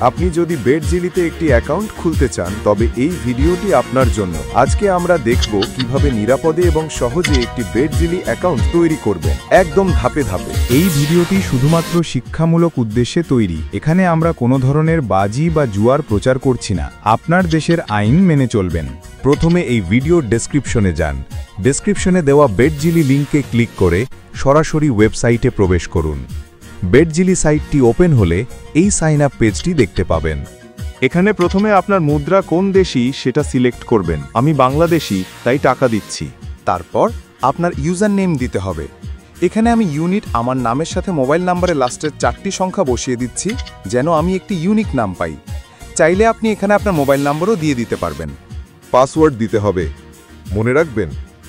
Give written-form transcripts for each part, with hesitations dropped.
আপনি যদি বেডজিলিতে একটি অ্যাকাউন্ট খুলতে চান তবে এই ভিডিওটি আপনার জন্য। আজকে আমরা দেখব কিভাবে নিরাপদে এবং সহজে একটি বেডজিলি অ্যাকাউন্ট তৈরি করবেন, একদম ধাপে ধাপে। এই ভিডিওটি শুধুমাত্র শিক্ষামূলক উদ্দেশ্যে তৈরি। এখানে আমরা কোনো ধরনের বাজি বা জুয়ার প্রচার করছি না। আপনার দেশের আইন মেনে চলবেন। প্রথমে এই ভিডিওর ডেসক্রিপশনে যান। ডেসক্রিপশনে দেওয়া বেডজিলি লিঙ্কে ক্লিক করে সরাসরি ওয়েবসাইটে প্রবেশ করুন। বেডজিলি সাইটটি ওপেন হলে এই সাইন আপ পেজটি দেখতে পাবেন। এখানে প্রথমে আপনার মুদ্রা কোন দেশি সেটা সিলেক্ট করবেন। আমি বাংলাদেশি, তাই টাকা দিচ্ছি। তারপর আপনার ইউজার নেম দিতে হবে। এখানে আমি ইউনিট আমার নামের সাথে মোবাইল নাম্বারের লাস্টের 4টি সংখ্যা বসিয়ে দিচ্ছি, যেন আমি একটি ইউনিক নাম পাই। চাইলে আপনি এখানে আপনার মোবাইল নাম্বারও দিয়ে দিতে পারবেন। পাসওয়ার্ড দিতে হবে। মনে রাখবেন,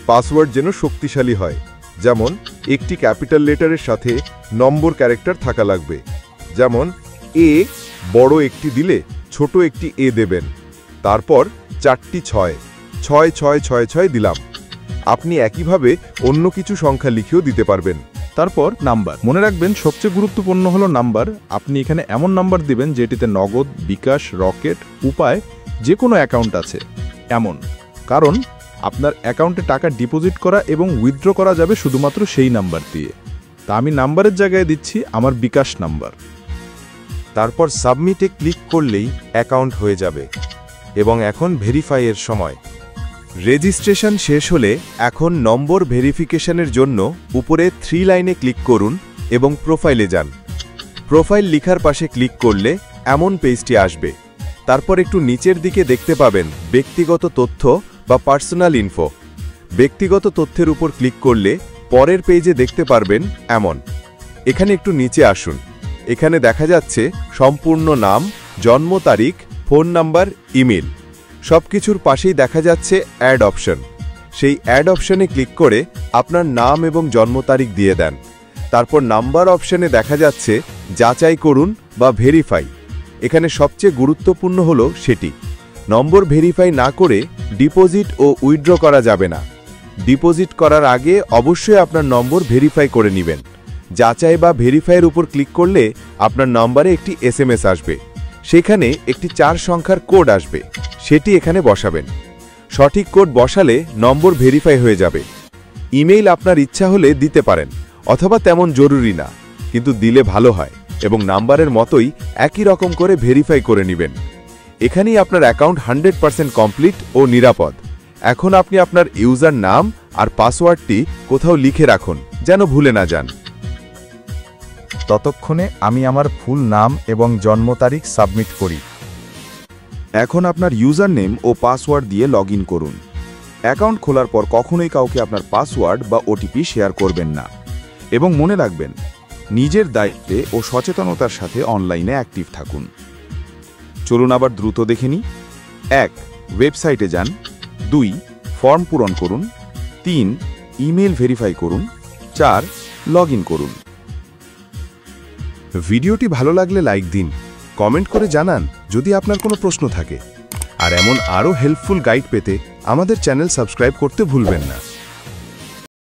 পাসওয়ার্ড যেন শক্তিশালী হয়। যেমন একটি ক্যাপিটাল লেটারের সাথে নম্বর ক্যারেক্টার থাকা লাগবে। যেমন এ বড় একটি দিলে ছোট একটি এ দেবেন। তারপর 4টি 6 দিলাম। আপনি একইভাবে অন্য কিছু সংখ্যা লিখেও দিতে পারবেন। তারপর নাম্বার মনে রাখবেন, সবচেয়ে গুরুত্বপূর্ণ হলো নাম্বার। আপনি এখানে এমন নাম্বার দিবেন যেটিতে নগদ, বিকাশ, রকেট, উপায় যে কোনো অ্যাকাউন্ট আছে এমন। কারণ আপনার অ্যাকাউন্টে টাকা ডিপোজিট করা এবং উইথড্র করা যাবে শুধুমাত্র সেই নাম্বার দিয়ে। তা আমি নাম্বারের জায়গায় দিচ্ছি আমার বিকাশ নাম্বার। তারপর সাবমিটে ক্লিক করলেই অ্যাকাউন্ট হয়ে যাবে। এবং এখন ভেরিফাইয়ের সময়। রেজিস্ট্রেশন শেষ হলে এখন নম্বর ভেরিফিকেশনের জন্য উপরে 3 লাইনে ক্লিক করুন এবং প্রোফাইলে যান। প্রোফাইল লিখার পাশে ক্লিক করলে এমন পেজটি আসবে। তারপর একটু নিচের দিকে দেখতে পাবেন ব্যক্তিগত তথ্য বা পার্সোনাল ইনফো। ব্যক্তিগত তথ্যের উপর ক্লিক করলে পরের পেজে দেখতে পারবেন এমন। এখানে একটু নিচে আসুন। এখানে দেখা যাচ্ছে সম্পূর্ণ নাম, জন্ম তারিখ, ফোন নাম্বার, ইমেল। সবকিছুর পাশেই দেখা যাচ্ছে অ্যাড অপশন। সেই অ্যাড অপশনে ক্লিক করে আপনার নাম এবং জন্ম তারিখ দিয়ে দেন। তারপর নাম্বার অপশনে দেখা যাচ্ছে যাচাই করুন বা ভেরিফাই। এখানে সবচেয়ে গুরুত্বপূর্ণ হলো সেটি। নম্বর ভেরিফাই না করে ডিপোজিট ও উইথড্র করা যাবে না। ডিপোজিট করার আগে অবশ্যই আপনার নম্বর ভেরিফাই করে নেবেন। যাচাই বা ভেরিফাইয়ের উপর ক্লিক করলে আপনার নম্বরে একটি SMS আসবে। সেখানে একটি 4 সংখ্যার কোড আসবে, সেটি এখানে বসাবেন। সঠিক কোড বসালে নম্বর ভেরিফাই হয়ে যাবে। ইমেইল আপনার ইচ্ছা হলে দিতে পারেন, অথবা তেমন জরুরি না, কিন্তু দিলে ভালো হয় এবং নাম্বারের মতোই একই রকম করে ভেরিফাই করে নেবেন। এখানেই আপনার অ্যাকাউন্ট 100% কমপ্লিট ও নিরাপদ। এখন আপনি আপনার ইউজার নাম আর পাসওয়ার্ডটি কোথাও লিখে রাখুন, যেন ভুলে না যান। ততক্ষণে আমি আমার ফুল নাম এবং জন্ম তারিখ সাবমিট করি। এখন আপনার ইউজার নেম ও পাসওয়ার্ড দিয়ে লগ ইন করুন। অ্যাকাউন্ট খোলার পর কখনোই কাউকে আপনার পাসওয়ার্ড বা OTP শেয়ার করবেন না। এবং মনে রাখবেন, নিজের দায়িত্বে ও সচেতনতার সাথে অনলাইনে অ্যাক্টিভ থাকুন। চলুন আবার দ্রুত দেখে নিই। 1. ওয়েবসাইটে যান। 2. ফর্ম পূরণ করুন। 3. ইমেল ভেরিফাই করুন। 4. লগ ইন করুন। ভিডিওটি ভালো লাগলে লাইক দিন, কমেন্ট করে জানান যদি আপনার কোনো প্রশ্ন থাকে। আর এমন আরও হেল্পফুল গাইড পেতে আমাদের চ্যানেল সাবস্ক্রাইব করতে ভুলবেন না।